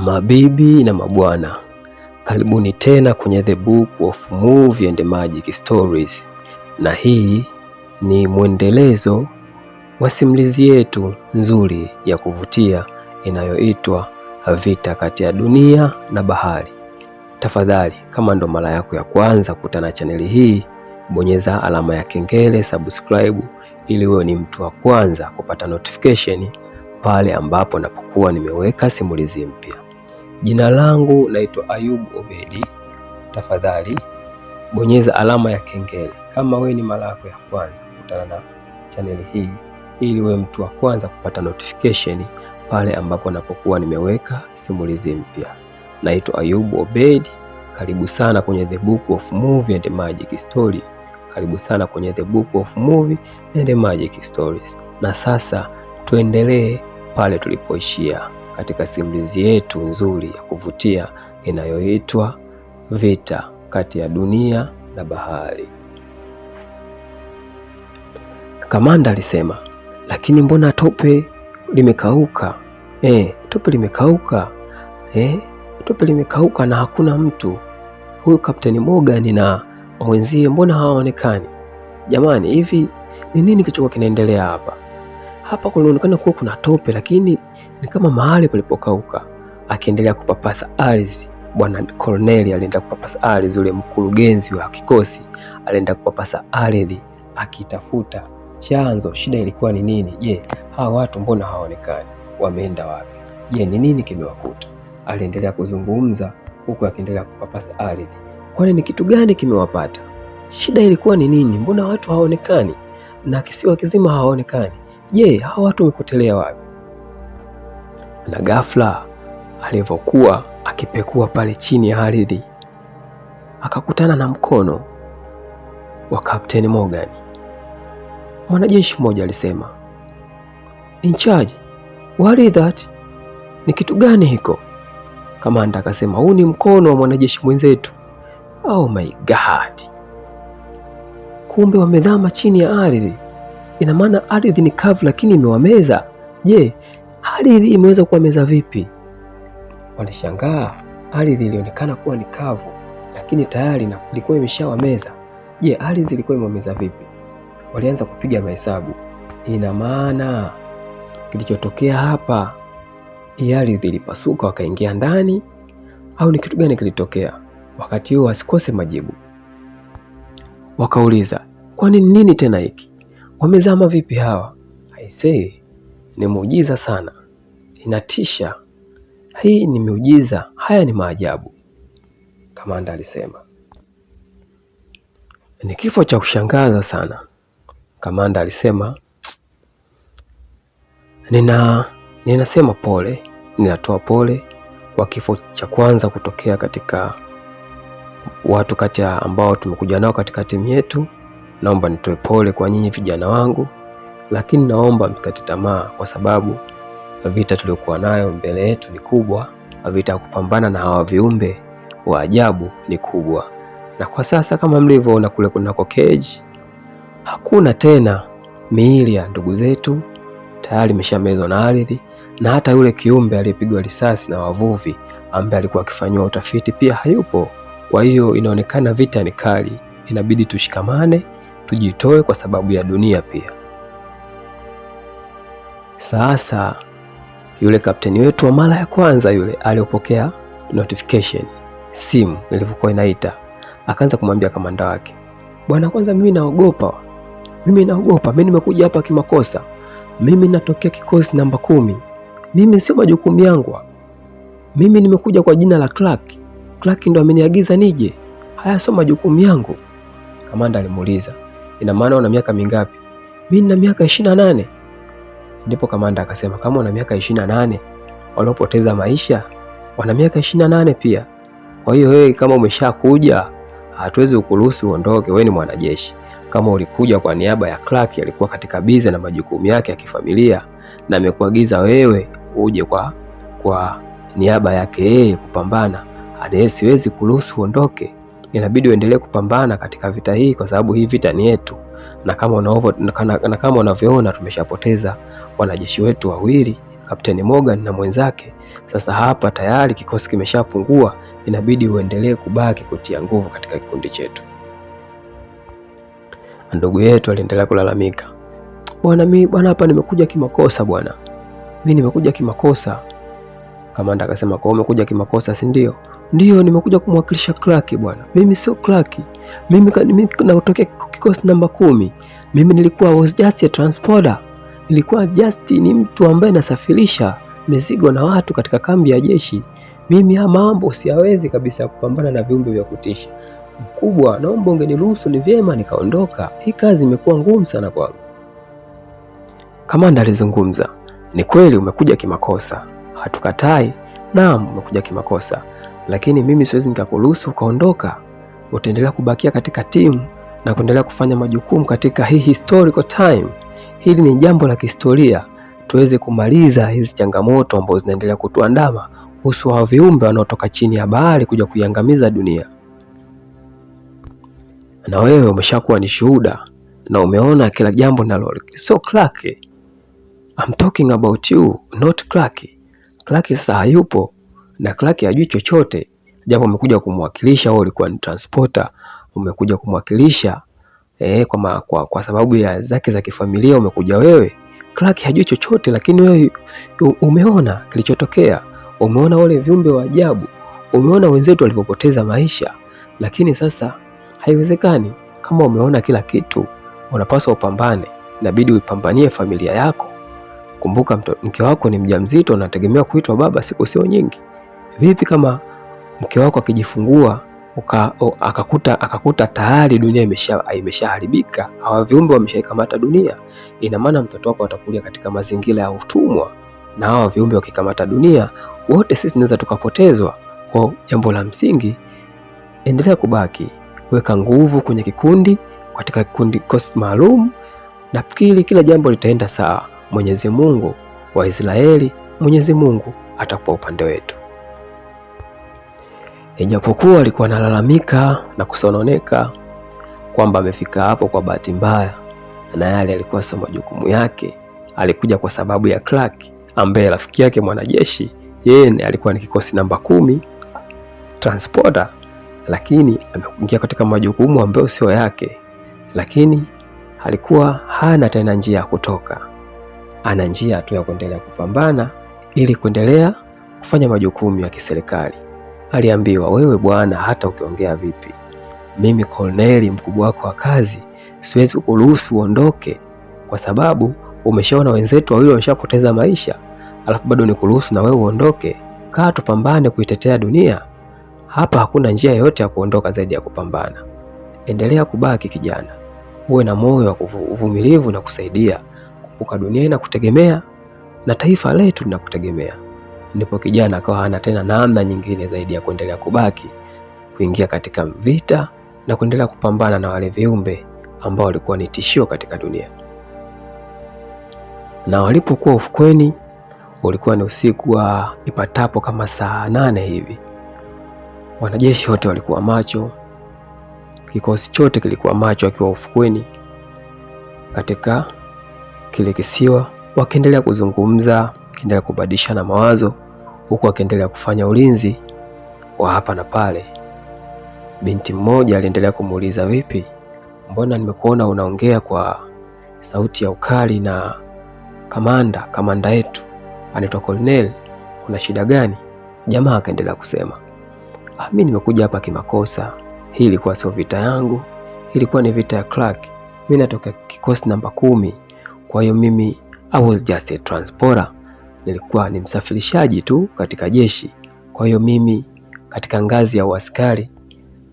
Mabibi na mabwana, karibuni tena kwenye The Book of Movie and Magic Stories, na hii ni mwendelezo wa simulizi yetu nzuri ya kuvutia inayoitwa Vita kati ya Dunia na Bahari. Tafadhali, kama ndo mara yako ya kwanza kukutana na chaneli hii, bonyeza alama ya kengele, subscribe ili wewe ni mtu wa kwanza kupata notification pale ambapo napokuwa nimeweka simulizi mpya. Jina langu naitwa Ayubu Obedi. Tafadhali bonyeza alama ya kengele kama wewe ni mara yako ya kwanza kukutana na chaneli hii, ili wewe mtu wa kwanza kupata notification pale ambapo napokuwa nimeweka simulizi mpya. Naitwa Ayubu Obedi. Karibu sana kwenye The Book of Movie and Magic Story. Karibu sana kwenye The Book of Movie and Magic Stories. Na sasa tuendelee pale tulipoishia katika simulizi yetu nzuri ya kuvutia inayoitwa Vita kati ya Dunia na Bahari. Kamanda alisema, lakini mbona tope limekauka? Tope limekauka. Tope limekauka na hakuna mtu. Huyu Kapteni Morgan na mwenzie mbona hawaonekani? Jamani, hivi ni nini kilichokuwa kinaendelea hapa? Hapa kunaonekana kuwa kuna tope, lakini ni kama mahali palipokauka. Akiendelea kupapasa ardhi, Bwana Corneli alienda kupapasa ardhi, yule mkurugenzi wa kikosi alienda kupapasa ardhi akitafuta chanzo, shida ilikuwa ni nini? Je, hawa watu mbona hawaonekani? Wameenda wapi? Je, ni nini kimewakuta? Aliendelea kuzungumza huku akiendelea kupapasa ardhi. Kwani ni kitu gani kimewapata? Shida ilikuwa ni nini? Mbona watu hawaonekani? Na kisiwa kizima hawaonekani. Je, hawa watu wamepotelea wapi? Na ghafla alivyokuwa akipekua pale chini ya ardhi, akakutana na mkono wa Kapteni Morgan. Mwanajeshi mmoja alisema, "In charge, what is that?" Ni kitu gani hiko? Kamanda akasema, "Huu ni mkono wa mwanajeshi mwenzetu." Oh my God. Kumbe wamedhama chini ya ardhi. Ina maana ardhi ni kavu lakini imewameza. Je, ardhi imeweza kuwameza vipi? Walishangaa, ardhi ilionekana kuwa ni kavu lakini tayari ilikuwa imeshawameza. Je, ardhi ilikuwa imewameza vipi? Walianza kupiga mahesabu. Ina maana kilichotokea hapa, hii ardhi ilipasuka wakaingia ndani, au ni kitu gani kilitokea? Wakati huo wasikose majibu. Wakauliza, kwani nini tena hiki? Wamezama vipi hawa? I say, ni muujiza sana. Inatisha. Hii ni miujiza, haya ni maajabu. Kamanda alisema. Ni kifo cha kushangaza sana. Kamanda alisema, ninasema pole, ninatoa pole kwa kifo cha kwanza kutokea katika watu kati ya ambao tumekuja nao katika timu yetu. Naomba nitoe pole kwa nyinyi vijana wangu, lakini naomba msikate tamaa, kwa sababu vita tuliokuwa nayo mbele yetu ni kubwa. Vita ya kupambana na hawa viumbe wa ajabu ni kubwa. Na kwa sasa kama mlivyoona kule kunako cage, hakuna tena miili ya ndugu zetu, tayari imeshamezwa na ardhi, na hata yule kiumbe aliyepigwa risasi na wavuvi ambaye alikuwa akifanywa utafiti pia hayupo. Kwa hiyo inaonekana vita ni kali, inabidi tushikamane, tujitoe kwa sababu ya dunia pia. Sasa yule kapteni wetu wa mara ya kwanza yule aliyopokea notification, simu ilivyokuwa inaita, akaanza kumwambia kamanda wake, "Bwana, kwanza mimi naogopa, mimi nimekuja hapa kimakosa. Mimi natokea kikosi namba 10. Mimi sio majukumu yangu. Mimi nimekuja kwa jina la Clark. Clark ndo ameniagiza nije. Haya sio majukumu yangu." Kamanda alimuuliza, "Ina maana una miaka mingapi?" "Mimi nina miaka 28. Ndipo kamanda akasema, "Kama una miaka 28, waliopoteza maisha wana miaka 28 pia. Kwa hiyo wewe kama umeshakuja, hatuwezi kukuruhusu uondoke, wewe ni mwanajeshi. Kama ulikuja kwa niaba ya Clark, alikuwa katika bize na majukumu yake ya kifamilia, na amekuagiza wewe uje kwa niaba yake yeye kupambana, hadi siwezi kuruhusu uondoke. Inabidi uendelee kupambana katika vita hii, kwa sababu hii vita ni yetu. Na kama unavyoona tumeshapoteza wanajeshi wetu wawili Kapteni Morgan na mwenzake, sasa hapa tayari kikosi kimeshapungua, inabidi uendelee kubaki kutia nguvu katika kikundi chetu. Ndugu yetu aliendelea kulalamika, bwana hapa nimekuja kimakosa bwana. Mimi nimekuja kimakosa. Kamanda akasema, kwa umekuja kimakosa si ndio? Ndio, nimekuja kumwakilisha Clark bwana. Mimi sio Clark. Mimi natokea kikosi namba 10. Mimi nilikuwa was just a transporter. Nilikuwa just ni mtu ambaye nasafirisha mizigo na watu katika kambi ya jeshi. Mimi mambo siwezi kabisa kupambana na viumbe vya kutisha. Mkubwa, naomba ungeniruhusu ni vyema nikaondoka. Hii kazi imekuwa ngumu sana kwangu. Kamanda alizungumza, ni kweli umekuja kimakosa. Hatukatai, naam umekuja kimakosa. Lakini mimi siwezi nikakuruhusu ukaondoka. Utaendelea kubakia katika timu na kuendelea kufanya majukumu katika hii historical time. Hili ni jambo la kihistoria. Tuweze kumaliza hizi changamoto ambazo zinaendelea kutuandama kuhusu hao viumbe wanaotoka chini ya bahari kuja kuiangamiza dunia. Na wewe umeshakuwa ni shuhuda na umeona kila jambo nalo. So Clark, I'm talking about you, not Clark. Clark sasa hayupo na Clark hajui chochote. Japo umekuja kumwakilisha, wewe ulikuwa ni transporter, umekuja kumwakilisha kwa sababu ya zake za kifamilia umekuja wewe. Clark hajui chochote, lakini wewe umeona kilichotokea. Umeona wale viumbe wa ajabu, umeona wenzetu walivyopoteza maisha. Lakini sasa haiwezekani. Kama umeona kila kitu, unapaswa upambane. Inabidi uipambanie familia yako. Kumbuka mke wako ni mjamzito, unategemea kuitwa baba siku sio nyingi. Vipi kama mke wako akijifungua akakuta tayari dunia imeshaharibika, hawa viumbe wameshaikamata dunia? Ina maana mtoto wako atakulia katika mazingira ya utumwa, na hawa viumbe wakikamata dunia, wote sisi tunaweza tukapotezwa. Kwa jambo la msingi, endelea kubaki, weka nguvu kwenye kikundi, katika kikundi kosi maalum. Nafikiri kila jambo litaenda sawa. Mwenyezi Mungu wa Israeli, Mwenyezi Mungu atakuwa upande wetu. Ijapokuwa alikuwa analalamika na kusononeka kwamba amefika hapo kwa bahati mbaya, na yale alikuwa sio majukumu yake. Alikuja kwa sababu ya Clark ambaye rafiki yake mwanajeshi, yeye alikuwa ni kikosi namba 10 transporter, lakini ameingia katika majukumu ambayo sio yake. Lakini alikuwa hana tena njia ya kutoka. Ana njia tu ya kuendelea kupambana ili kuendelea kufanya majukumu ya kiserikali. Aliambiwa, wewe bwana, hata ukiongea vipi, mimi Colonel mkubwa wako wa kazi, siwezi kukuruhusu uondoke, kwa sababu umeshaona wenzetu wawili wameshapoteza maisha, alafu bado nikuruhusu na wewe uondoke? Kaa tupambane kuitetea dunia. Hapa hakuna njia yoyote ya kuondoka zaidi ya kupambana. Endelea kubaki kijana, uwe na moyo wa uvumilivu na kusaidia. Kumbuka dunia inakutegemea na taifa letu linakutegemea. Ndipo kijana akawa hana tena namna nyingine zaidi ya kuendelea kubaki, kuingia katika vita na kuendelea kupambana na wale viumbe ambao walikuwa ni tishio katika dunia. Na walipokuwa ufukweni, ulikuwa ni usiku wa ipatapo kama saa 8 hivi. Wanajeshi wote walikuwa macho, kikosi chote kilikuwa macho akiwa ufukweni katika kile kisiwa, wakiendelea kuzungumza, wakiendelea kubadilishana mawazo, huku wakiendelea kufanya ulinzi wa hapa na pale. Binti mmoja aliendelea kumuuliza, vipi, mbona nimekuona unaongea kwa sauti ya ukali na kamanda yetu anaitwa Colonel, kuna shida gani? Jamaa akaendelea kusema, mimi nimekuja hapa kimakosa. Hii ilikuwa sio vita yangu, ilikuwa ni vita ya Clark. Mimi natoka kikosi namba 10. Kwa hiyo mimi I was just a transporter. Nilikuwa ni msafirishaji tu katika jeshi. Kwa hiyo mimi katika ngazi ya uaskari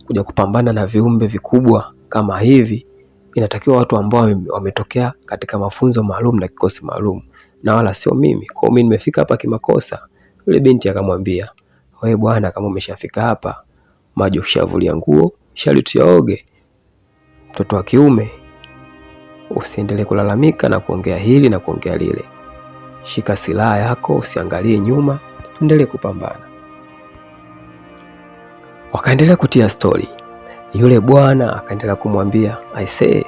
kuja kupambana na viumbe vikubwa kama hivi, inatakiwa watu ambao wametokea katika mafunzo maalum na kikosi maalum, na wala sio mimi. Kwa hiyo mimi nimefika hapa kimakosa. Yule binti akamwambia, wewe bwana, kama umeshafika hapa, maji ushavulia nguo, sharti yaoge. Mtoto wa kiume, usiendelee kulalamika na kuongea hili na kuongea lile. Shika silaha yako, usiangalie nyuma, tuendelee kupambana. Wakaendelea kutia story. Yule bwana akaendelea kumwambia, I say,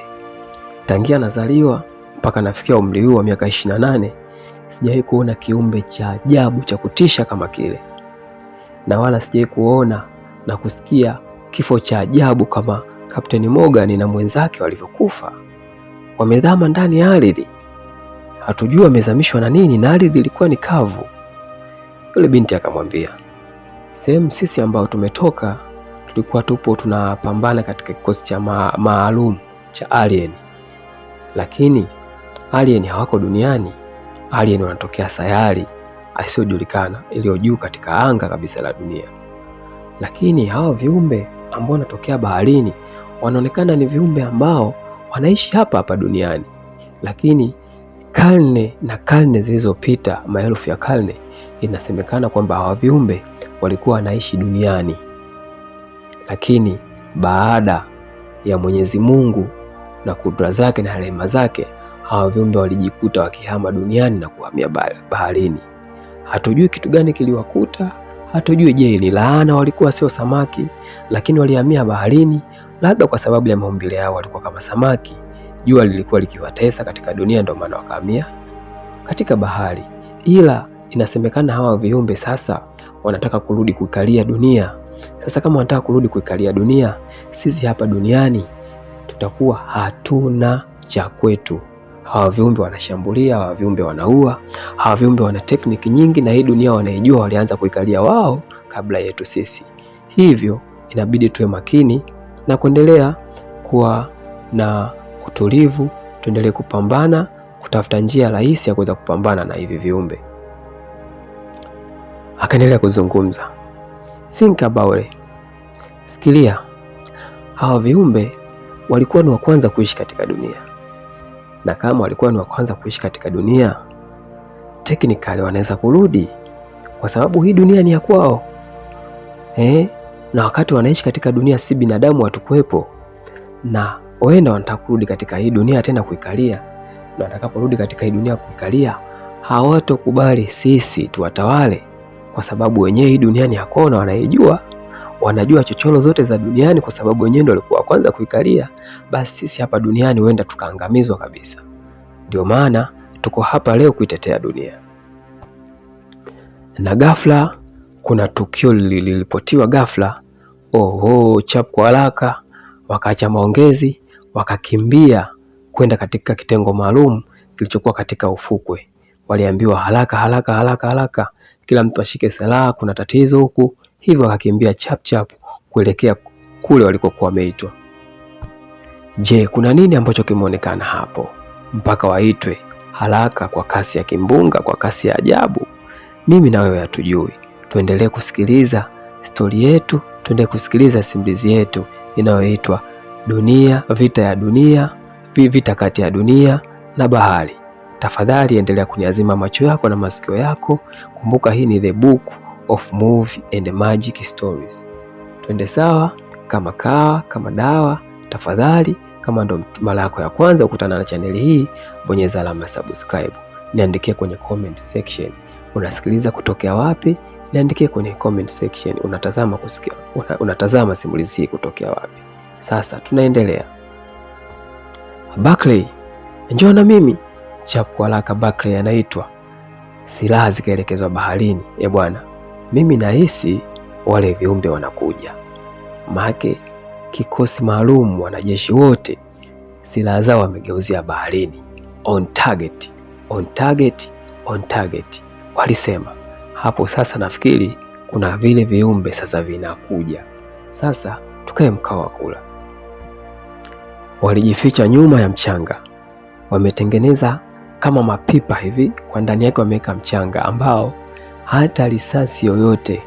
tangia nazaliwa mpaka nafikia umri huu wa miaka 28, sijawahi kuona kiumbe cha ajabu cha kutisha kama kile, na wala sijawahi kuona na kusikia kifo cha ajabu kama Kapteni Morgan na mwenzake walivyokufa. Wamedhama ndani ya ardhi, hatujui wamezamishwa na nini, na ardhi ilikuwa ni kavu. Yule binti akamwambia, sehemu sisi ambao tumetoka tulikuwa tupo tunapambana katika kikosi cha maalum cha alien, lakini alien hawako duniani. Alien wanatokea sayari asiyojulikana iliyo juu katika anga kabisa la dunia. Lakini hawa viumbe ambao wanatokea baharini wanaonekana ni viumbe ambao wanaishi hapa hapa duniani, lakini karne na karne zilizopita, maelfu ya karne, inasemekana kwamba hawa viumbe walikuwa wanaishi duniani, lakini baada ya Mwenyezi Mungu na kudra zake na rehema zake, hawa viumbe walijikuta wakihama duniani na kuhamia baharini. Hatujui kitu gani kiliwakuta, hatujui je ni laana, walikuwa sio samaki lakini walihamia baharini, labda kwa sababu ya maumbile yao walikuwa kama samaki. Jua lilikuwa likiwatesa katika dunia, ndio maana wakahamia katika bahari. Ila inasemekana hawa viumbe sasa wanataka kurudi kuikalia dunia. Sasa kama wanataka kurudi kuikalia dunia, sisi hapa duniani tutakuwa hatuna cha kwetu. Hawa viumbe wanashambulia, hawa viumbe wanaua, hawa viumbe wana tekniki nyingi, na hii dunia wanaijua, walianza kuikalia wao kabla yetu sisi. Hivyo inabidi tuwe makini na kuendelea kuwa na utulivu, tuendelee kupambana, kutafuta njia rahisi ya kuweza kupambana na hivi viumbe. Akaendelea kuzungumza, think about it. Fikiria, hawa viumbe walikuwa ni wa kwanza kuishi katika dunia, na kama walikuwa ni wa kwanza kuishi katika dunia, technically wanaweza kurudi kwa sababu hii dunia ni ya kwao. Na wakati wanaishi katika dunia si binadamu hatukuwepo, na waenda wanataka kurudi katika hii dunia tena kuikalia, na watakaporudi katika hii dunia kuikalia, hawatokubali sisi tuwatawale, kwa sababu wenyewe hii dunia ni ya kwao na wanaijua, wanajua chochoro zote za duniani kwa sababu wenyewe ndio walikuwa kwanza kuikalia. Basi sisi hapa duniani huenda tukaangamizwa kabisa. Ndio maana tuko hapa leo kuitetea dunia. Na ghafla kuna tukio liliripotiwa ghafla. Chap kwa haraka wakaacha maongezi, wakakimbia kwenda katika kitengo maalum kilichokuwa katika ufukwe. Waliambiwa haraka, kila mtu ashike silaha, kuna tatizo huku. Hivyo wakakimbia chap kuelekea kule walikokuwa wameitwa. Je, kuna nini ambacho kimeonekana hapo mpaka waitwe haraka kwa kasi ya kimbunga, kwa kasi ya ajabu? Mimi na wewe hatujui. Tuendelee kusikiliza stori yetu, tuendelee kusikiliza simulizi yetu inayoitwa Dunia, Vita ya Dunia, Vita kati ya dunia na bahari. Tafadhali endelea kuniazima macho yako na masikio yako. Kumbuka hii ni The Book of Movie and Magic Stories. Twende sawa, kama kawa, kama dawa. Tafadhali, kama ndo mara yako ya kwanza kukutana na chaneli hii, bonyeza alama ya subscribe. Niandikie kwenye comment section unasikiliza kutokea wapi. Niandikie kwenye comment section unatazama simulizi hii kutokea wapi. Sasa tunaendelea. Barclay, njoo na mimi. Chap kwa haraka Barclay anaitwa. Silaha zikaelekezwa baharini. Bwana, mimi nahisi wale viumbe wanakuja. Make kikosi maalum, wanajeshi wote silaha zao wamegeuzia baharini. On target, on target, on target, walisema. Hapo sasa nafikiri kuna vile viumbe sasa vinakuja. Sasa tukae mkao wa kula. Walijificha nyuma ya mchanga. Wametengeneza kama mapipa hivi, kwa ndani yake wameweka mchanga ambao hata risasi yoyote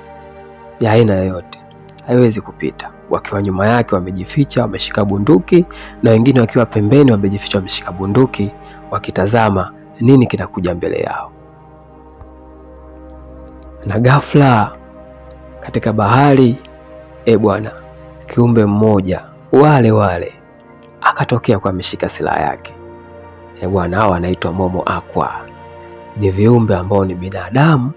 ya aina yoyote haiwezi kupita. Wakiwa nyuma yake wamejificha, wameshika bunduki, na wengine wakiwa pembeni wamejificha, wameshika bunduki, wakitazama nini kinakuja mbele yao. Na ghafla katika bahari, bwana, kiumbe mmoja wale akatokea kwa ameshika silaha yake. Bwana, hao wanaitwa Momo Aqua. Ni viumbe ambao ni binadamu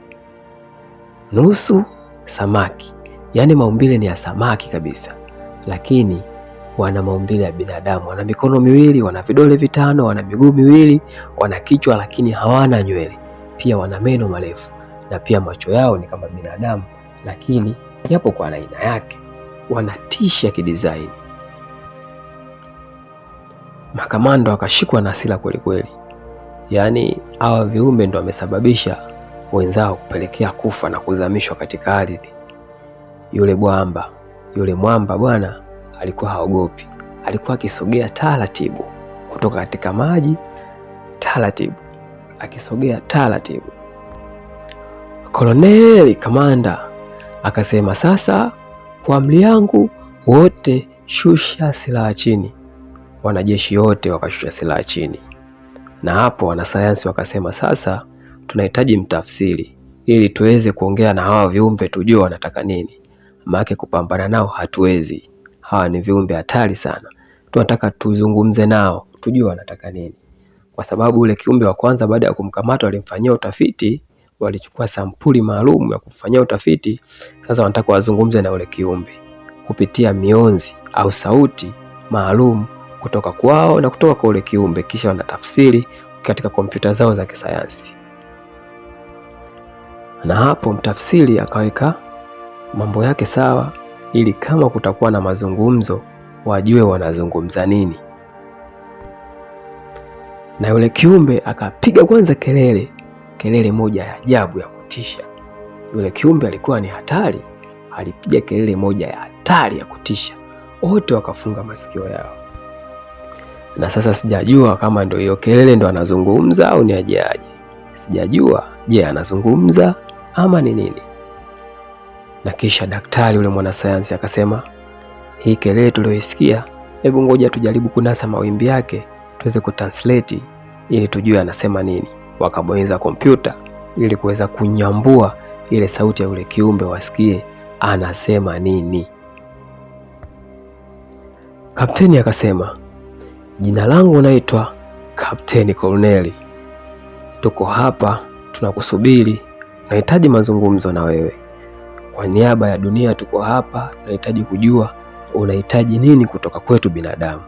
nusu samaki, yaani maumbile ni ya samaki kabisa, lakini wana maumbile ya binadamu. Wana mikono miwili, wana vidole vitano, wana miguu miwili, wana kichwa lakini hawana nywele. pia wana meno marefu na pia macho yao ni kama binadamu, lakini yapo kwa aina yake, wanatisha kidesign. Makamanda wakashikwa na hasira kweli kweli. Yaani hawa viumbe ndo wamesababisha wenzao kupelekea kufa na kuzamishwa katika ardhi. Yule mwamba bwana alikuwa haogopi. Alikuwa akisogea taratibu kutoka katika maji, taratibu akisogea taratibu. Koloneli kamanda akasema, sasa kwa amri yangu wote shusha silaha chini. Wanajeshi wote wakashusha silaha chini. Na hapo wanasayansi wakasema, sasa tunahitaji mtafsiri ili tuweze kuongea na hawa viumbe tujue wanataka nini. Maana kupambana nao hatuwezi. Hawa ni viumbe hatari sana. Tunataka tuzungumze nao tujue wanataka nini. Kwa sababu ule kiumbe wa kwanza baada ya kumkamata walimfanyia utafiti, walichukua sampuli maalum ya kufanyia utafiti. Sasa wanataka wazungumze na ule kiumbe kupitia mionzi au sauti maalum kutoka kwao na kutoka kwa ule kiumbe, kisha wanatafsiri katika kompyuta zao za kisayansi. Na hapo mtafsiri akaweka mambo yake sawa ili kama kutakuwa na mazungumzo wajue wanazungumza nini. Na yule kiumbe akapiga kwanza kelele moja ya ajabu ya kutisha. Yule kiumbe alikuwa ni hatari, alipiga kelele moja ya hatari ya kutisha. Wote wakafunga masikio yao. Na sasa sijajua kama ndio hiyo kelele ndo anazungumza au ni aje. Sijajua, je, anazungumza ama ni nini? Na kisha daktari yule mwanasayansi akasema, hii kelele tuliyoisikia, hebu ngoja tujaribu kunasa mawimbi yake tuweze kutranslate ili tujue anasema nini. Wakabonyeza kompyuta ili kuweza kunyambua ile sauti ya yule kiumbe wasikie anasema nini. Kapteni akasema, jina langu naitwa Kapteni Koloneli. Tuko hapa tunakusubiri, tunahitaji mazungumzo na wewe. Kwa niaba ya dunia tuko hapa, tunahitaji kujua unahitaji nini kutoka kwetu binadamu.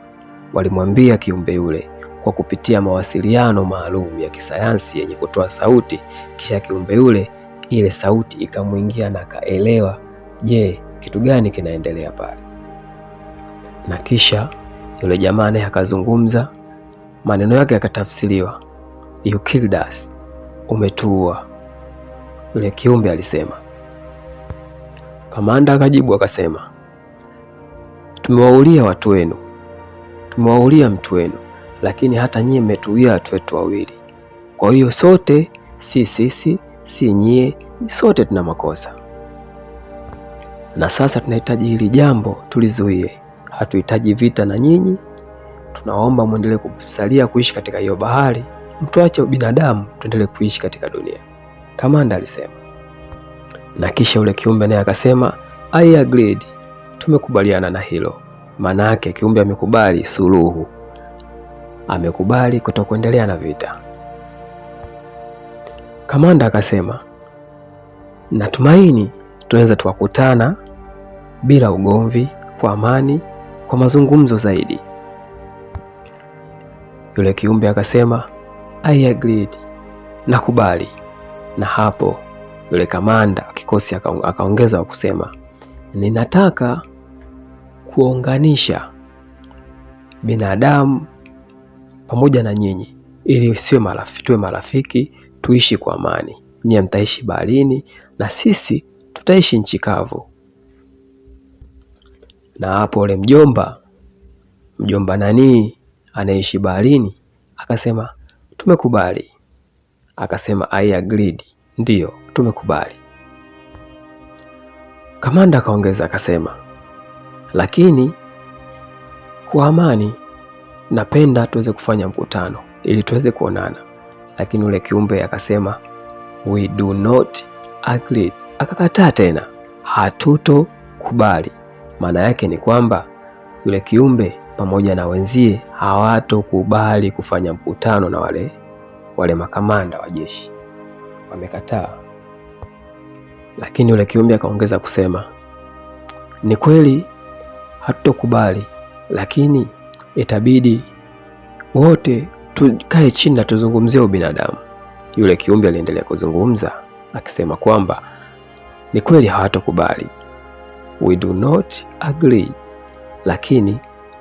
Walimwambia kiumbe yule kwa kupitia mawasiliano maalum ya kisayansi yenye kutoa sauti, kisha kiumbe yule ile sauti ikamuingia na akaelewa je, kitu gani kinaendelea pale. Na kisha yule jamaa naye akazungumza, maneno yake yakatafsiriwa, you killed us, umetuua. Yule kiumbe alisema. Kamanda akajibu akasema, tumewaulia watu wenu, tumewaulia mtu wenu, lakini hata nyie mmetuia watu wetu wawili. Kwa hiyo sote, si sisi, si nyie, sote tuna makosa. Na sasa tunahitaji hili jambo tulizuie. Hatuhitaji vita na nyinyi. Tunaomba muendelee kusalia kuishi katika hiyo bahari, mtuache ubinadamu tuendelee kuishi katika dunia. Kamanda alisema. Na kisha ule kiumbe naye akasema, I agreed, tumekubaliana na hilo. Maana yake kiumbe amekubali suluhu, amekubali kutokuendelea na vita. Kamanda akasema, natumaini tunaweza tukakutana bila ugomvi, kwa amani, kwa mazungumzo zaidi. Yule kiumbe akasema, I agreed, nakubali. Na hapo yule kamanda kikosi akaongeza wa kusema, ninataka kuunganisha binadamu pamoja na nyinyi ili tuwe marafiki, tuishi kwa amani. Nyinyi mtaishi baharini na sisi tutaishi nchi kavu. Na hapo ule mjomba nani anaishi baharini akasema, tumekubali. Akasema, I agreed, ndio tumekubali. Kamanda akaongeza akasema, lakini kwa amani napenda tuweze kufanya mkutano ili tuweze kuonana. Lakini ule kiumbe akasema, we do not agree. Akakataa tena, hatutokubali. Maana yake ni kwamba yule kiumbe pamoja na wenzie hawatokubali kufanya mkutano na wale makamanda wa jeshi, wamekataa. Lakini yule kiumbe akaongeza kusema, ni kweli hatutokubali, lakini itabidi wote tukae chini na tuzungumzie ubinadamu. Yule kiumbe aliendelea kuzungumza akisema kwamba ni kweli hawatokubali, we do not agree, lakini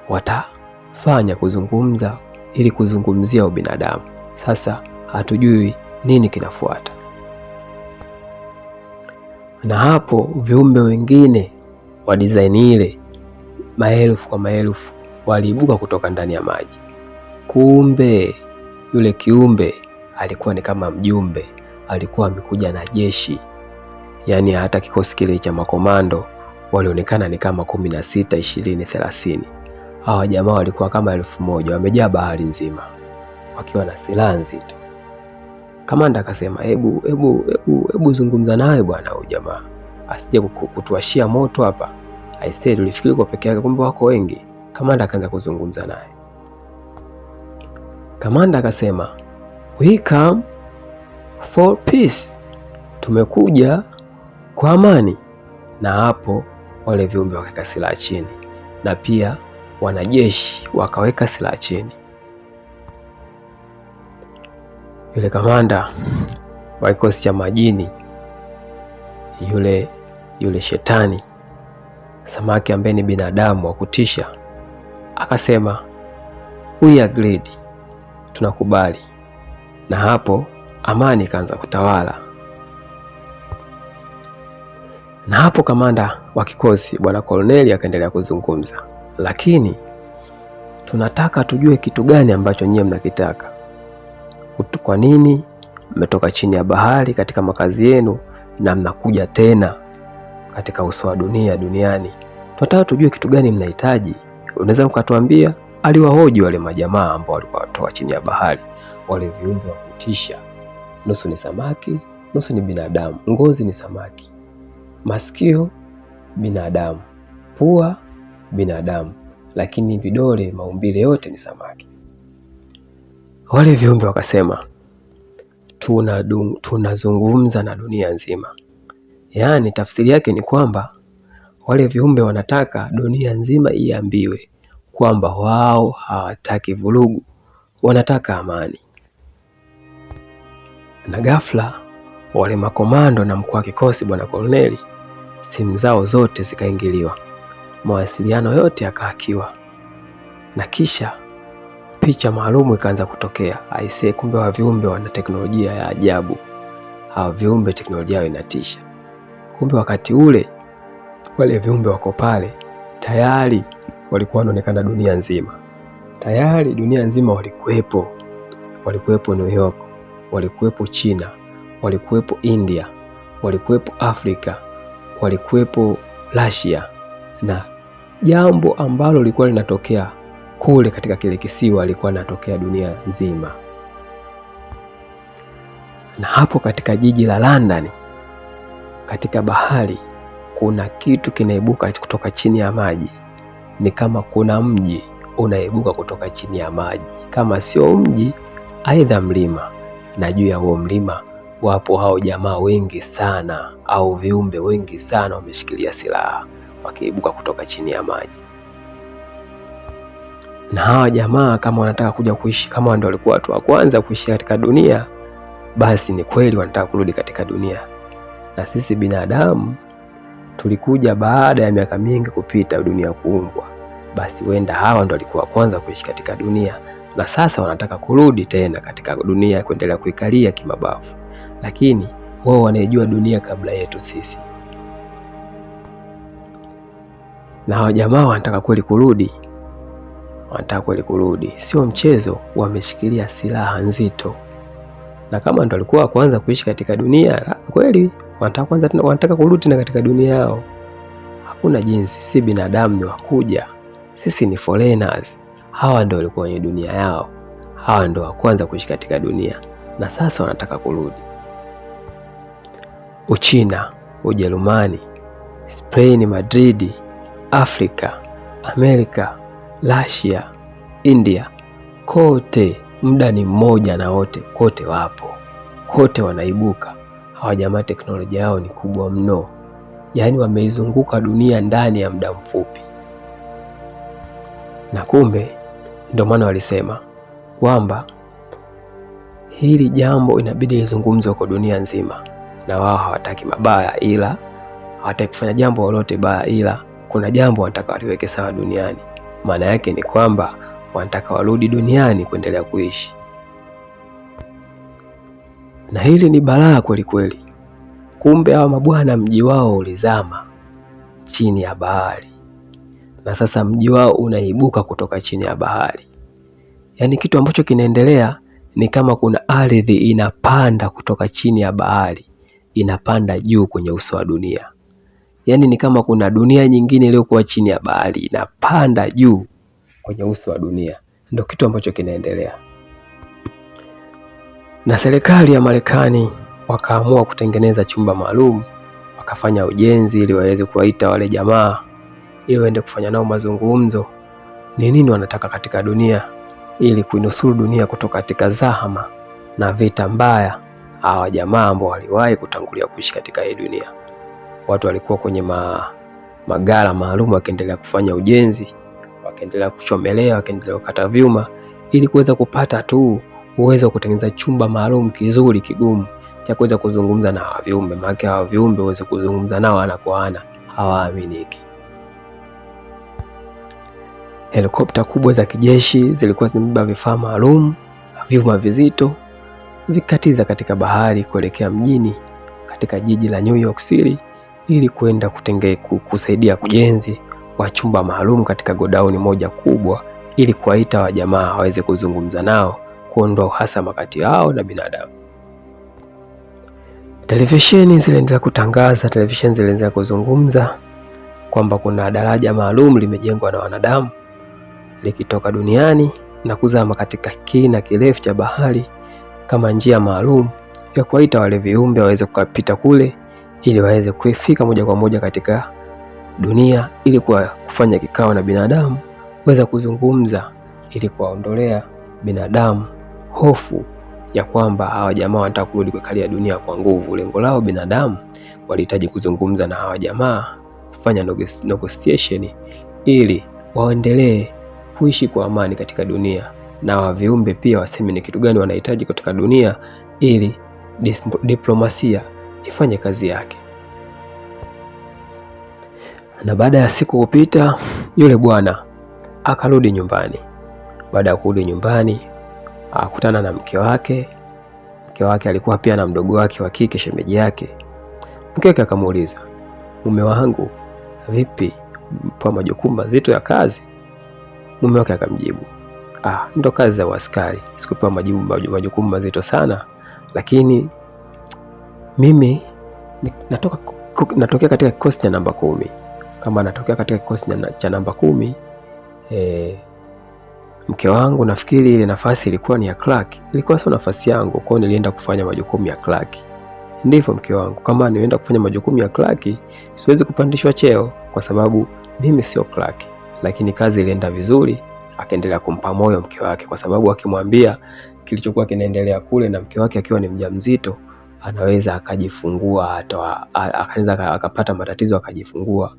watafanya kuzungumza ili kuzungumzia ubinadamu. Sasa hatujui nini kinafuata. Na hapo viumbe wengine wa design ile maelfu kwa maelfu waliibuka kutoka ndani ya maji. Kumbe yule kiumbe alikuwa ni kama mjumbe, alikuwa amekuja na jeshi. Yaani hata kikosi kile cha makomando walionekana ni kama 16, 20, 30. Hawa jamaa walikuwa kama 1000, wamejaa bahari nzima wakiwa na silaha nzito. Kamanda akasema, hebu zungumza naye bwana, huyu jamaa asije kutuashia moto hapa. I said ulifikiri kwa peke yake, kumbe wako wengi. Kamanda akaanza kuzungumza naye. Kamanda akasema, we come for peace, tumekuja kwa amani. Na hapo wale viumbe wakaweka silaha chini, na pia wanajeshi wakaweka silaha chini. Yule kamanda wa kikosi cha majini, yule shetani samaki ambaye ni binadamu wa kutisha, akasema we agreed, tunakubali. Na hapo amani ikaanza kutawala. Na hapo kamanda wa kikosi bwana Koloneli akaendelea kuzungumza, lakini tunataka tujue kitu gani ambacho nyie mnakitaka. Kwa nini mmetoka chini ya bahari katika makazi yenu na mnakuja tena katika uso wa duniani? Tunataka tujue kitu gani mnahitaji. Unaweza mkatuambia? Aliwahoji wale majamaa ambao walikuwa watoka chini ya bahari, wale viumbe wa kutisha. Nusu ni samaki, nusu ni binadamu. Ngozi ni samaki, masikio binadamu, pua binadamu, lakini vidole maumbile yote ni samaki. Wale viumbe wakasema, tunazungumza na dunia nzima. Yaani tafsiri yake ni kwamba wale viumbe wanataka dunia nzima iambiwe kwamba wao hawataki vurugu, wanataka amani. Na ghafla wale makomando na mkuu wa kikosi bwana Koloneli, simu zao zote zikaingiliwa, mawasiliano yote yakahakiwa, na kisha picha maalumu ikaanza kutokea. Aisee, kumbe wa viumbe wana teknolojia ya ajabu. Hawa viumbe teknolojia yao inatisha. Kumbe wakati ule wale viumbe wako pale tayari walikuwa wanaonekana dunia nzima. Tayari dunia nzima walikuwepo. Walikuwepo New York, walikuwepo China, walikuwepo India, walikuwepo Afrika, walikuwepo Russia. Na jambo ambalo lilikuwa linatokea kule katika kile kisiwa alikuwa anatokea dunia nzima. Na hapo katika jiji la London, katika bahari, kuna kitu kinaibuka kutoka chini ya maji. Ni kama kuna mji unaibuka kutoka chini ya maji, kama sio mji aidha mlima. Na juu ya huo mlima wapo hao jamaa wengi sana, au viumbe wengi sana wameshikilia silaha wakiibuka kutoka chini ya maji. Na hawa jamaa kama wanataka kuja kuishi, kama ndio walikuwa watu wa kwanza kuishi katika dunia, basi ni kweli wanataka kurudi katika dunia. Na sisi binadamu tulikuja baada ya miaka mingi kupita dunia kuumbwa, basi wenda hawa ndio walikuwa kwanza kuishi katika dunia, na sasa wanataka kurudi tena katika dunia kuendelea kuikalia kimabavu. Lakini wao wanaijua dunia kabla yetu sisi. Na hawa jamaa wanataka kweli kurudi. Wanataka kweli kurudi, sio mchezo. Wameshikilia silaha nzito, na kama ndo walikuwa kwanza kuishi katika dunia kweli, wanataka kurudi tena katika dunia yao. Hakuna jinsi, si binadamu ni wakuja, sisi ni foreigners. Hawa ndo walikuwa kwenye dunia yao, hawa ndo wa kwanza kuishi katika dunia, na sasa wanataka kurudi. Uchina, Ujerumani, Spain, Madrid, Afrika, Amerika, Russia, India, kote muda ni mmoja, na wote kote wapo, kote wanaibuka. Hawa jamaa teknolojia yao ni kubwa mno, yaani wameizunguka dunia ndani ya muda mfupi. Na kumbe ndio maana walisema kwamba hili jambo inabidi lizungumzwe kwa dunia nzima, na wao hawataki mabaya, ila hawataki kufanya jambo lolote baya, ila kuna jambo wanataka waliweke sawa duniani. Maana yake ni kwamba wanataka warudi duniani kuendelea kuishi, na hili ni balaa kweli kweli. Kumbe hawa mabwana mji wao ulizama chini ya bahari, na sasa mji wao unaibuka kutoka chini ya bahari. Yaani kitu ambacho kinaendelea ni kama kuna ardhi inapanda kutoka chini ya bahari, inapanda juu kwenye uso wa dunia. Yaani ni kama kuna dunia nyingine iliyokuwa chini ya bahari inapanda juu kwenye uso wa dunia. Ndio kitu ambacho kinaendelea. Na serikali ya Marekani wakaamua kutengeneza chumba maalum, wakafanya ujenzi ili waweze kuwaita wale jamaa ili waende kufanya nao mazungumzo ni nini wanataka katika dunia, ili kuinusuru dunia kutoka katika zahama na vita mbaya. Hawa jamaa ambao waliwahi kutangulia kuishi katika hii dunia, watu walikuwa kwenye magala maalum wakiendelea kufanya ujenzi, wakiendelea kuchomelea, wakiendelea kukata vyuma ili kuweza kupata tu uwezo wa kutengeneza chumba maalum kizuri kigumu cha kuweza kuzungumza na hawa viumbe. Maana hawa viumbe uweze kuzungumza nao ana kwa ana, hawaaminiki. Helikopta kubwa za kijeshi zilikuwa zimebeba vifaa maalum, vyuma vizito, vikatiza katika bahari kuelekea mjini katika jiji la New York City ili kwenda kusaidia ujenzi wa chumba maalum katika godauni moja kubwa ili kuwaita wa jamaa waweze kuzungumza nao, kuondoa uhasama kati yao na binadamu. Televisheni ziliendelea kutangaza, televisheni ziliendelea kuzungumza kwamba kuna daraja maalum limejengwa na wanadamu likitoka duniani na kuzama katika kina kirefu cha bahari kama njia maalum ya kuwaita wale viumbe waweze kupita kule ili waweze kufika moja kwa moja katika dunia ili kufanya kikao na binadamu, kuweza kuzungumza ili kuwaondolea binadamu hofu ya kwamba hawa jamaa wanataka kurudi kuikalia dunia kwa nguvu. Lengo lao binadamu walihitaji kuzungumza na hawa jamaa, kufanya negotiation ili waendelee kuishi kwa amani katika dunia, na wa viumbe pia waseme ni kitu gani wanahitaji katika dunia ili diplomasia ifanye kazi yake. Na baada ya siku kupita, yule bwana akarudi nyumbani. Baada ya kurudi nyumbani, akakutana na mke wake. Mke wake alikuwa pia na mdogo wake wa kike, shemeji yake. Mke wake akamuuliza, mume wangu, vipi, kwa majukumu mazito ya kazi? Mume wake akamjibu, ndo kazi za askari, sikupewa majukumu mazito sana, lakini mimi natokea katika kikosi cha namba 10. Kama natokea katika kikosi cha namba 10, mke wangu nafikiri ile nafasi ilikuwa ni ya clerk, ilikuwa sio nafasi yangu, kwa hiyo nilienda kufanya majukumu ya clerk. Ndivyo mke wangu, kama nienda kufanya majukumu ya clerk siwezi kupandishwa cheo kwa sababu mimi sio clerk. Lakini kazi ilienda vizuri. Akaendelea kumpa moyo mke wake, kwa sababu akimwambia kilichokuwa kinaendelea kule na mke wake akiwa ni mjamzito, anaweza akajifungua, anaweza akapata matatizo akajifungua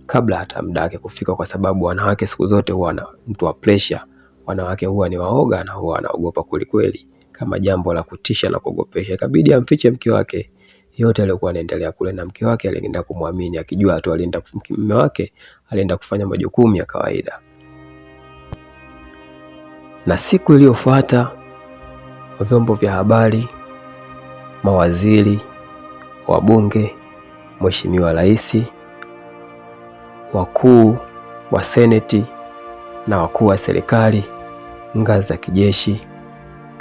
kabla hata muda wake kufika, kwa sababu wanawake siku zote huwa na mtu wa pressure. Wanawake huwa ni waoga na huwa wanaogopa kweli kweli, kama jambo la kutisha na kuogopesha. Ikabidi amfiche mke wake yote aliyokuwa anaendelea kule, na mke wake alienda kumwamini akijua tu mume wake alienda kufanya majukumu ya kawaida. Na siku iliyofuata, vyombo vya habari, mawaziri, wabunge, mheshimiwa rais, wakuu wa seneti na wakuu wa serikali, ngazi za kijeshi,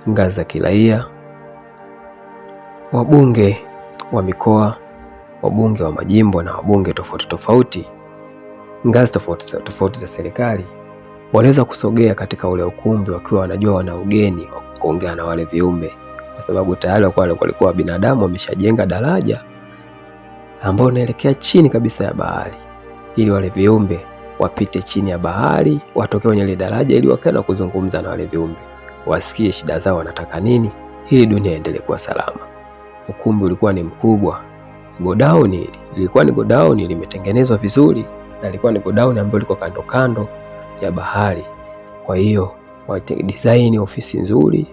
ngazi za kiraia, wabunge wa mikoa, wabunge wa majimbo na wabunge tofauti tofauti, ngazi tofauti za serikali, waliweza kusogea katika ule ukumbi wakiwa wanajua wana ugeni wa kuongea na wale viumbe, kwa sababu tayari walikuwa binadamu wameshajenga daraja ambao unaelekea chini kabisa ya bahari, ili wale viumbe wapite chini ya bahari, watoke kwenye ile daraja ili wakae na kuzungumza na wale viumbe, wasikie shida zao wanataka nini, ili dunia iendelee kuwa salama. Ukumbi ulikuwa ni mkubwa. Godown ilikuwa ni godown limetengenezwa vizuri, na ilikuwa ni godown ambayo liko kando kando ya bahari. Kwa hiyo design ofisi nzuri,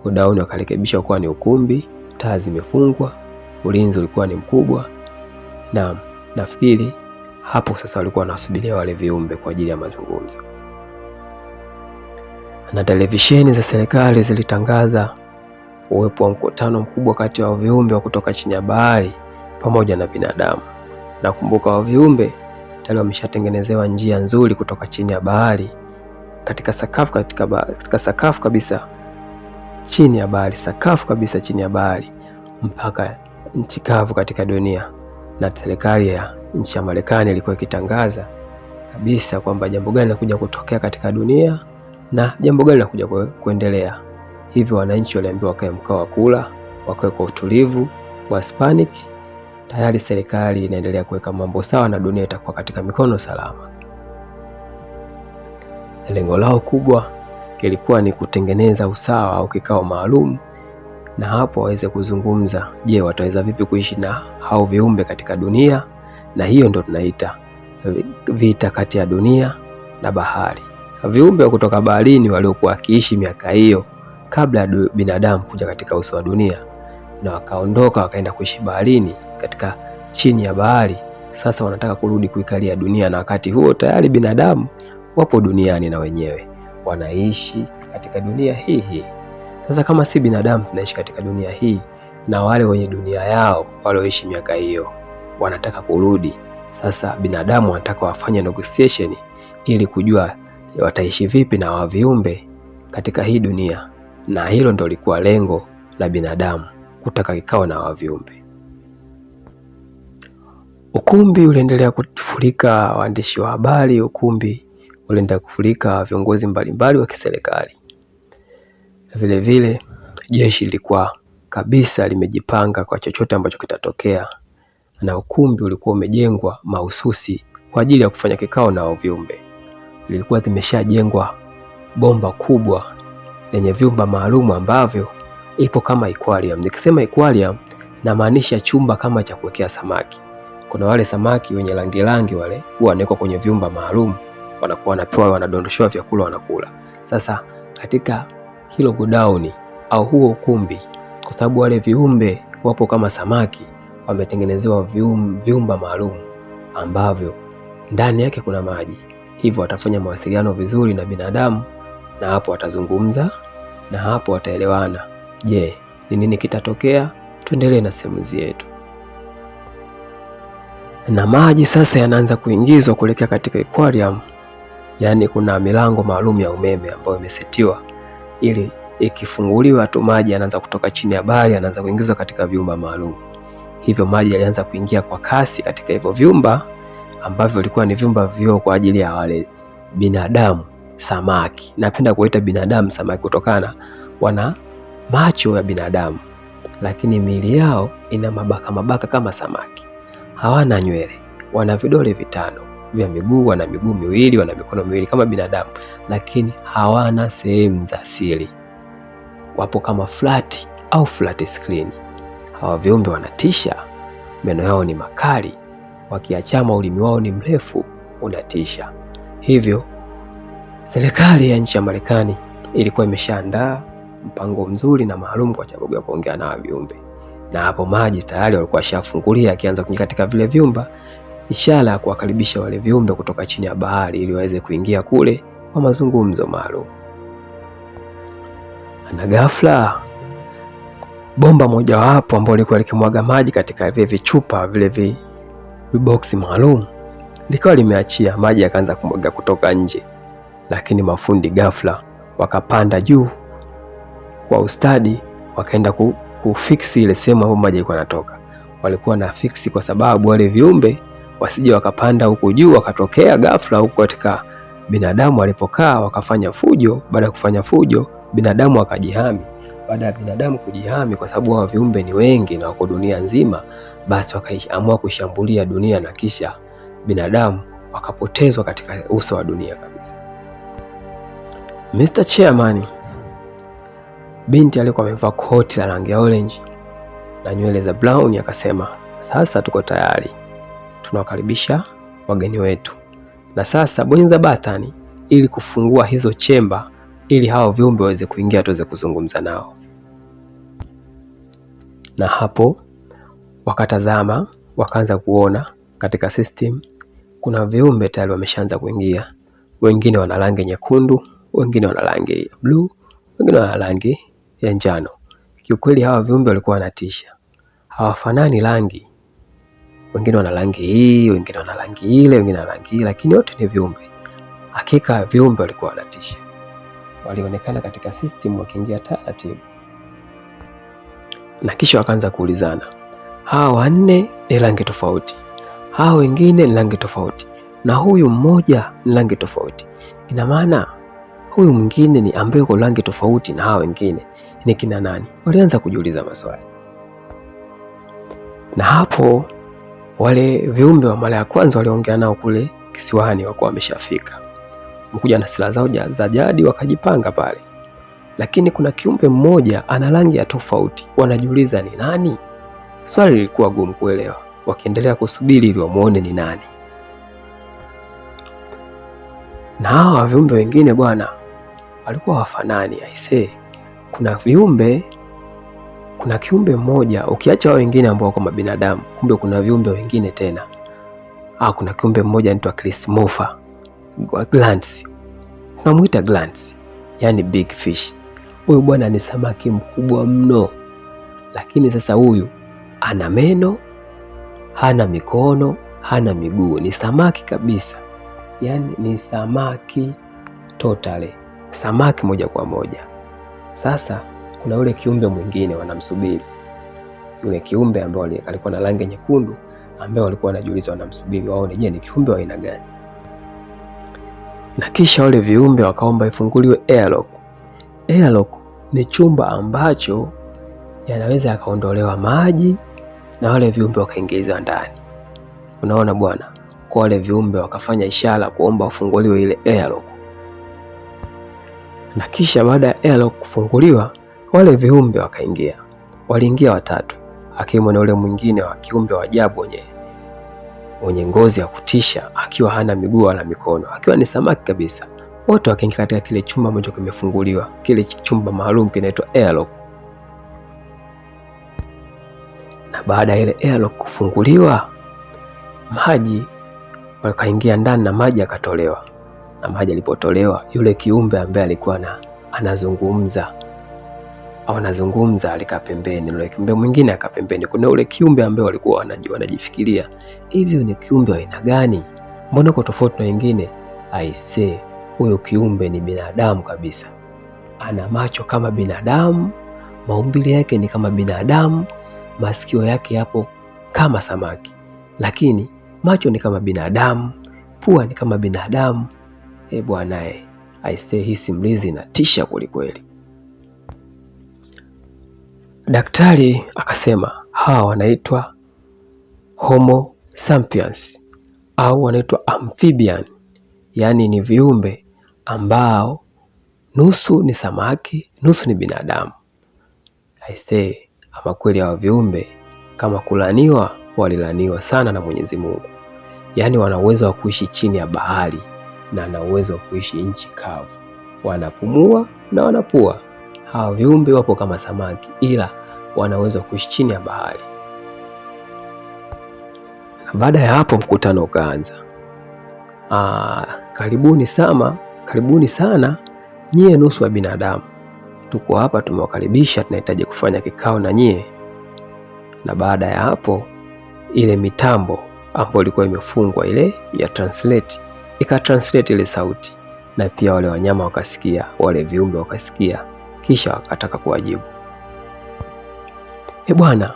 Godown wakarekebisha kuwa ni ukumbi, taa zimefungwa, ulinzi ulikuwa ni mkubwa. Na nafikiri hapo sasa walikuwa wanasubiria wale viumbe kwa ajili ya mazungumzo. Na televisheni za serikali zilitangaza uwepo wa mkutano mkubwa kati ya viumbe wa kutoka chini ya bahari pamoja na binadamu. Nakumbuka wa viumbe tayari wameshatengenezewa njia nzuri kutoka chini ya bahari katika sakafu kabisa chini ya bahari, sakafu kabisa chini ya bahari mpaka nchi kavu katika dunia. Na serikali ya nchi ya Marekani ilikuwa ikitangaza kabisa kwamba jambo gani linakuja kutokea katika dunia na jambo gani linakuja kuendelea. Hivyo wananchi waliambiwa wakae mkao wa kula, wakae kwa utulivu, wasipanic. Tayari serikali inaendelea kuweka mambo sawa na dunia itakuwa katika mikono salama. Lengo lao kubwa kilikuwa ni kutengeneza usawa au kikao maalum, na hapo waweze kuzungumza, je, wataweza vipi kuishi na hao viumbe katika dunia. Na hiyo ndio tunaita vita kati ya dunia na bahari. Viumbe kutoka baharini waliokuwa wakiishi miaka hiyo kabla ya binadamu kuja katika uso wa dunia, na wakaondoka wakaenda kuishi baharini katika chini ya bahari, sasa wanataka kurudi kuikalia dunia, na wakati huo tayari binadamu wapo duniani na wenyewe wanaishi katika dunia hii. Sasa kama si binadamu tunaishi katika dunia hii, na wale wenye dunia yao walioishi miaka hiyo wanataka kurudi, sasa binadamu wanataka wafanye negotiation ili kujua wataishi vipi na wa viumbe katika hii dunia. Na hilo ndio lilikuwa lengo la binadamu, kutaka kikao na wa viumbe. Ukumbi uliendelea kufurika waandishi wa habari, ukumbi uliendelea kufurika viongozi mbalimbali wa kiserikali. Vile vile jeshi lilikuwa kabisa limejipanga kwa chochote ambacho kitatokea, na ukumbi ulikuwa umejengwa mahususi kwa ajili ya kufanya kikao na viumbe. Lilikuwa limeshajengwa bomba kubwa lenye vyumba maalum ambavyo ipo kama aquarium. Nikisema aquarium na maanisha chumba kama cha kuwekea samaki. Kuna wale samaki wenye rangi wale huwa wanawekwa kwenye vyumba maalum, wanakuwa wanapewa, wanadondoshewa vyakula wanakula. Sasa katika hilo godown au huo ukumbi, kwa sababu wale viumbe wapo kama samaki, wametengenezewa vyumba maalum ambavyo ndani yake kuna maji. Hivyo watafanya mawasiliano vizuri na binadamu, na hapo watazungumza, na hapo wataelewana, je, ni nini kitatokea. Tuendelee na simulizi yetu. Na maji sasa yanaanza kuingizwa kuelekea katika aquarium. Yaani kuna milango maalum ya umeme ambayo imesetiwa ili ikifunguliwa tu maji yanaanza kutoka chini ya bahari, yanaanza kuingizwa katika vyumba maalum. Hivyo maji yalianza kuingia kwa kasi katika hivyo vyumba ambavyo vilikuwa ni vyumba vioo kwa ajili ya wale binadamu samaki. Napenda kuita binadamu samaki kutokana wana macho ya binadamu, lakini miili yao ina mabaka kama samaki. Hawana nywele, wana vidole 5 vya miguu, wana miguu miwili, wana mikono miwili kama binadamu, lakini hawana sehemu za siri. Wapo kama flat au flat screen. Hawa viumbe wanatisha, meno yao ni makali, wakiachama ulimi wao ni mrefu unatisha. Hivyo serikali ya nchi ya Marekani ilikuwa imeshaandaa mpango mzuri na maalum kwa sababu ya kuongea na viumbe. Na hapo maji tayari walikuwa washafungulia, akianza kuingia katika vile vyumba, ishara ya kuwakaribisha wale viumbe kutoka chini ya bahari ili waweze kuingia kule kwa mazungumzo maalum. Na ghafla bomba moja wapo ambalo lilikuwa likimwaga maji katika vile vichupa vile viboksi maalum likawa limeachia maji, yakaanza kumwaga kutoka nje. Lakini mafundi ghafla wakapanda juu kwa ustadi, wakaenda kufiksi ile sehemu ambapo maji yalikuwa yanatoka. Walikuwa na fiksi kwa sababu wale viumbe wasije wakapanda huku juu wakatokea ghafla huku katika binadamu walipokaa wakafanya fujo. Baada ya kufanya fujo, binadamu wakajihami. Baada ya binadamu kujihami, kwa sababu hao viumbe ni wengi na wako dunia nzima, basi wakaamua kushambulia dunia, na kisha binadamu wakapotezwa katika uso wa dunia kabisa. Mr. Chairman, binti alikuwa amevaa koti la rangi ya orange na nywele za brown, akasema, sasa tuko tayari, tunawakaribisha wageni wetu, na sasa bonyeza batani ili kufungua hizo chemba ili hao viumbe waweze kuingia tuweze kuzungumza nao. Na hapo wakatazama, wakaanza kuona katika system kuna viumbe tayari wameshaanza kuingia. Wengine wana rangi nyekundu, wengine wana rangi ya blue, wengine wana rangi ya njano. Kiukweli hawa viumbe walikuwa wanatisha. Hawafanani rangi. Wengine wana rangi hii, wengine wana rangi ile, wengine wana rangi hii, lakini wote ni viumbe. Hakika viumbe walikuwa wanatisha. Walionekana katika system wakiingia taratibu. Na kisha wakaanza kuulizana. Hawa wanne ni rangi tofauti. Hawa wengine ni rangi tofauti. Na huyu mmoja ni rangi tofauti. Ina maana huyu mwingine ni ambaye kwa rangi tofauti na hawa wengine ni kina nani? Walianza kujiuliza maswali. Na hapo wale viumbe wa mara ya kwanza waliongea nao kule kisiwani wako wameshafika. Wamekuja na silaha zao za jadi wakajipanga pale. Lakini kuna kiumbe mmoja ana rangi ya tofauti. Wanajiuliza ni nani? Swali lilikuwa gumu kuelewa. Wakiendelea kusubiri ili wamuone ni nani. Na hawa viumbe wengine bwana walikuwa wafanani aisee. Kuna kiumbe mmoja ukiacha hao wengine ambao wako mabinadamu, kumbe kuna viumbe wengine tena. Kuna kiumbe mmoja anaitwa Crismorpha Glands. Tunamuita Glands, yani big fish. Huyu bwana ni samaki mkubwa mno. Lakini sasa huyu ana meno, hana mikono, hana miguu, ni samaki kabisa. Yani ni samaki totally. Samaki moja kwa moja. Sasa kuna ule kiumbe mwingine wanamsubiri. Yule kiumbe ambaye alikuwa na rangi nyekundu ambaye walikuwa wanajiuliza wanamsubiri waone je ni kiumbe wa aina gani. Na kisha wale viumbe wakaomba ifunguliwe airlock. Airlock ni chumba ambacho yanaweza yakaondolewa maji na wale viumbe wakaingizwa ndani. Unaona bwana, kwa wale viumbe wakafanya ishara kuomba ufunguliwe ile airlock. Na kisha baada ya airlock kufunguliwa, wale viumbe wakaingia. Waliingia watatu, akiwemo na yule mwingine wa kiumbe wa ajabu mwenye ngozi ya kutisha, akiwa hana miguu wala mikono, akiwa ni samaki kabisa. Wote wakaingia katika kile chumba ambacho kimefunguliwa, kile chumba maalum kinaitwa airlock. Na baada ya ile airlock kufunguliwa, maji wakaingia ndani na maji yakatolewa. Na maji yalipotolewa, yule kiumbe ambaye alikuwa anazungumza alikaa pembeni, yule kiumbe mwingine akaa pembeni. Kuna yule kiumbe ambaye walikuwa wanajifikiria, hivi ni kiumbe wa aina gani? Mbona uko tofauti na wengine? Aisee, huyo kiumbe ni binadamu kabisa. Ana macho kama binadamu, maumbile yake ni kama binadamu, masikio yake yapo kama samaki, lakini macho ni kama binadamu, pua ni kama binadamu. Bwana aisee, hii simulizi inatisha kwelikweli. Daktari akasema hawa wanaitwa Homo sapiens au wanaitwa amphibian, yaani ni viumbe ambao nusu ni samaki, nusu ni binadamu. Aisee, ama kweli hawa viumbe kama kulaniwa, walilaniwa sana na Mwenyezi Mungu. Yaani wana uwezo wa kuishi chini ya bahari na wana uwezo wa kuishi nchi kavu. Wanapumua na wanapua. Hawa viumbe wapo kama samaki ila wana uwezo wa kuishi chini ya bahari. Na baada ya hapo mkutano ukaanza. Karibuni sana nyie nusu ya binadamu. Tuko hapa tumewakaribisha, tunahitaji kufanya kikao na nyie. Na baada ya hapo ile mitambo ambayo ilikuwa imefungwa ile ya translate ikatranslate ile sauti, na pia wale wanyama wakasikia, wale viumbe wakasikia, kisha wakataka kuwajibu. Bwana,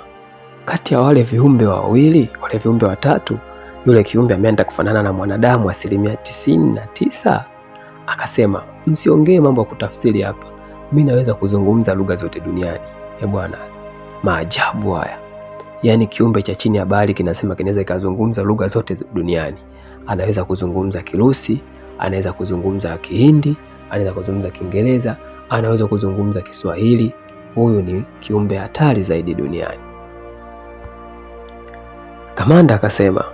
kati ya wale viumbe wawili, wale viumbe watatu, yule kiumbe ameenda kufanana na mwanadamu 99%. Akasema, msiongee mambo ya kutafsiri hapa, mimi naweza kuzungumza lugha zote duniani. Bwana, maajabu haya. Yaani kiumbe cha chini ya bahari kinasema kinaweza kuzungumza lugha zote duniani. Anaweza kuzungumza Kirusi, anaweza kuzungumza Kihindi, anaweza kuzungumza Kiingereza, anaweza kuzungumza Kiswahili. Huyu ni kiumbe hatari zaidi duniani. Kamanda akasema,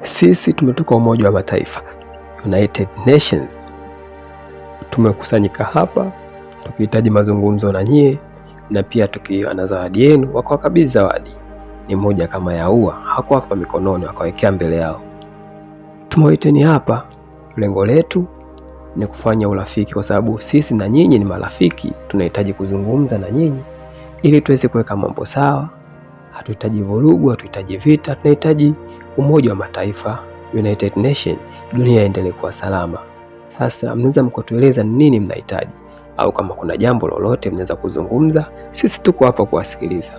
sisi tumetoka Umoja wa Mataifa, United Nations. Tumekusanyika hapa tukihitaji mazungumzo na nyie na pia tukiwa na zawadi yenu. Wakawakabidhi zawadi, ni moja kama ya ua, hakuwapa mikononi, wakawekea mbele yao. Tumewaiteni hapa, lengo letu ni kufanya urafiki, kwa sababu sisi na nyinyi ni marafiki. Tunahitaji kuzungumza na nyinyi ili tuweze kuweka mambo sawa. Hatuhitaji vurugu, hatuhitaji vita, tunahitaji Umoja wa Mataifa, United Nation, dunia iendelee kuwa salama. Sasa mnaweza mkotueleza ni nini mnahitaji, au kama kuna jambo lolote mnaweza kuzungumza, sisi tuko hapa kuwasikiliza.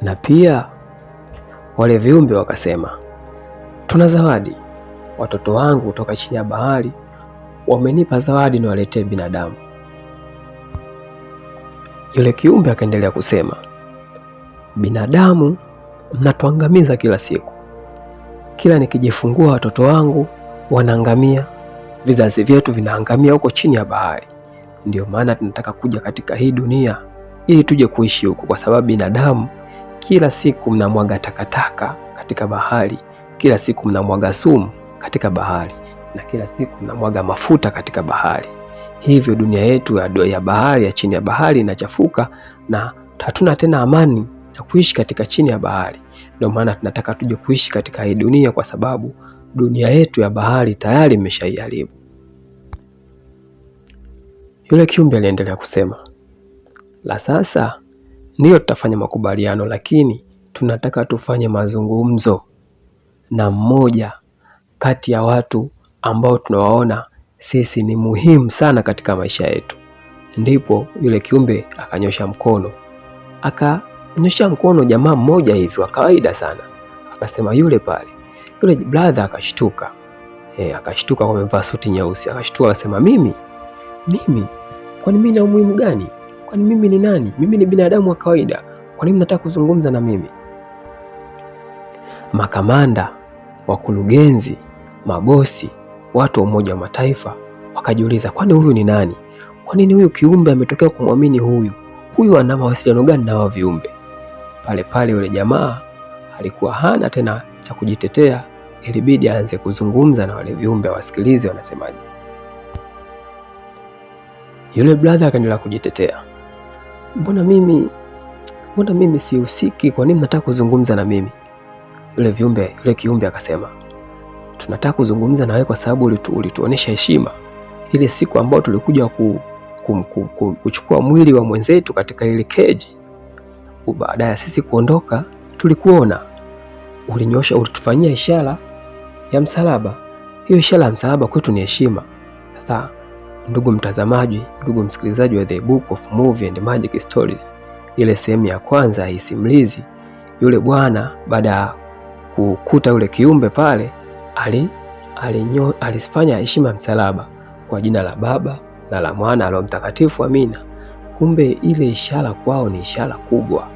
Na pia wale viumbe wakasema, tuna zawadi. Watoto wangu kutoka chini ya bahari wamenipa zawadi na waletee binadamu. Yule kiumbe akaendelea kusema, binadamu mnatuangamiza kila siku. Kila nikijifungua watoto wangu wanaangamia, vizazi vyetu vinaangamia huko chini ya bahari. Ndio maana tunataka kuja katika hii dunia ili tuje kuishi huko, kwa sababu binadamu kila siku mnamwaga takataka katika bahari, kila siku mnamwaga sumu katika bahari, na kila siku mnamwaga mafuta katika bahari. Hivyo dunia yetu ya bahari, ya chini ya bahari inachafuka, na hatuna tena amani ya kuishi katika chini ya bahari. Ndio maana tunataka tuje kuishi katika hii dunia, kwa sababu dunia yetu ya bahari tayari imeshaiharibu. Yule kiumbe aliendelea kusema, la sasa ndio tutafanya makubaliano, lakini tunataka tufanye mazungumzo na mmoja kati ya watu ambao tunawaona sisi ni muhimu sana katika maisha yetu. Ndipo yule kiumbe akanyosha mkono. Akanyosha mkono jamaa mmoja hivi wa kawaida sana. Akasema, yule pale. Yule brother akashtuka. Akashtuka kwa amevaa suti nyeusi. Akashtuka akasema, mimi? Kwani mimi na umuhimu gani? Kwani mimi ni nani? Mimi ni binadamu wa kawaida. Kwa nini mnataka kuzungumza na mimi? Makamanda, wakurugenzi, mabosi, watu wa Umoja wa Mataifa wakajiuliza, kwani huyu ni nani? Kwa nini huyu kiumbe ametokea kumwamini huyu? Huyu ana mawasiliano gani na hao viumbe? Pale yule jamaa alikuwa hana tena cha kujitetea, ilibidi aanze kuzungumza na wale viumbe, wasikilize wanasemaje. Yule brother akaendelea kujitetea, mbona mimi sihusiki? Kwa nini mnataka kuzungumza na mimi? Yule kiumbe akasema, tunataka kuzungumza na wewe kwa sababu ulituonesha heshima ile siku ambayo tulikuja kuchukua mwili wa mwenzetu katika ile keji. Baada ya sisi kuondoka, tulikuona ulitufanyia ishara ya msalaba. Hiyo ishara ya msalaba kwetu ni heshima. Sasa ndugu mtazamaji, ndugu msikilizaji wa The Book of Movie and Magic Stories, ile sehemu ya kwanza hii simulizi, yule bwana baada ya kukuta yule kiumbe pale alifanya heshima ya msalaba kwa jina la Baba na la Mwana na Roho Mtakatifu, amina. Kumbe ile ishara kwao ni ishara kubwa.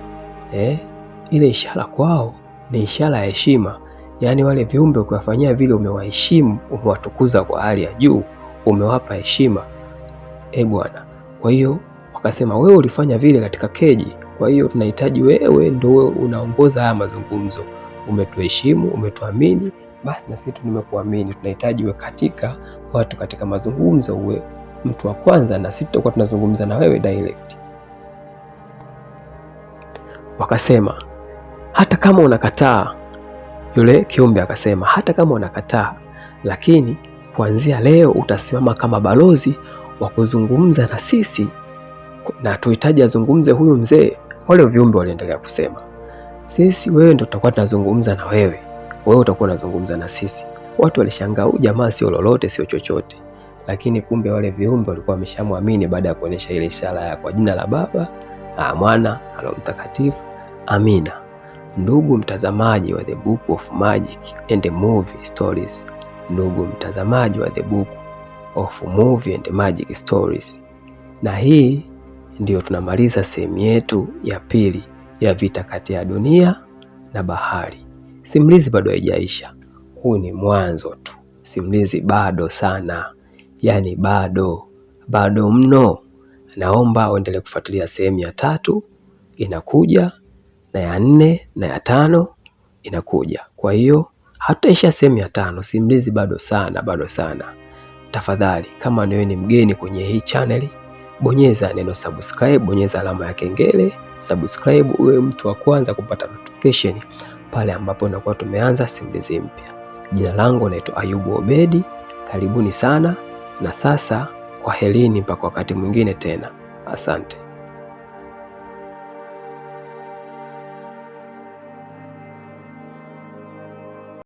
Ile ishara kwao ni ishara ya heshima. Yaani wale viumbe ukiwafanyia vile, umewaheshimu, umewatukuza kwa hali ya juu, umewapa heshima. Bwana. Kwa hiyo wakasema, wewe ulifanya vile katika keji, kwa hiyo tunahitaji wewe ndio unaongoza haya mazungumzo. Umetuheshimu, umetuamini, basi na sisi tumekuamini. Tunahitaji wewe katika watu katika mazungumzo, uwe mtu wa kwanza, na sisi tutakuwa tunazungumza na wewe direct. Wakasema, hata kama unakataa. Yule kiumbe akasema, hata kama unakataa, lakini kuanzia leo utasimama kama balozi wa kuzungumza na sisi, na tuhitaji azungumze huyu mzee. Wale viumbe waliendelea kusema, sisi wewe ndio tutakuwa tunazungumza na wewe utakuwa unazungumza na sisi. Watu walishangaa, huyu jamaa sio lolote, sio chochote. Lakini kumbe wale viumbe walikuwa wameshamwamini baada ya kuonyesha ile ishara ya kwa jina la Baba na Mwana na Roho Mtakatifu, amina. Ndugu mtazamaji wa The Book of Magic and Movie Stories, ndugu mtazamaji wa The Book of Movie and Magic Stories, na hii ndiyo tunamaliza sehemu yetu ya pili ya vita kati ya dunia na bahari. Simulizi bado haijaisha, huu ni mwanzo tu. Simulizi bado sana, yani bado mno. Naomba uendelee kufuatilia sehemu ya 3 inakuja, na ya 4 na ya 5 inakuja. Kwa hiyo hataisha sehemu ya 5, simulizi bado sana. Tafadhali, kama wewe ni mgeni kwenye hii channel, bonyeza neno subscribe, bonyeza alama ya kengele, subscribe uwe mtu wa kwanza kupata notification pale ambapo nakuwa tumeanza simulizi mpya. Jina langu naitwa Ayubu Obedi. Karibuni sana, na sasa kwaherini mpaka wakati mwingine tena. Asante.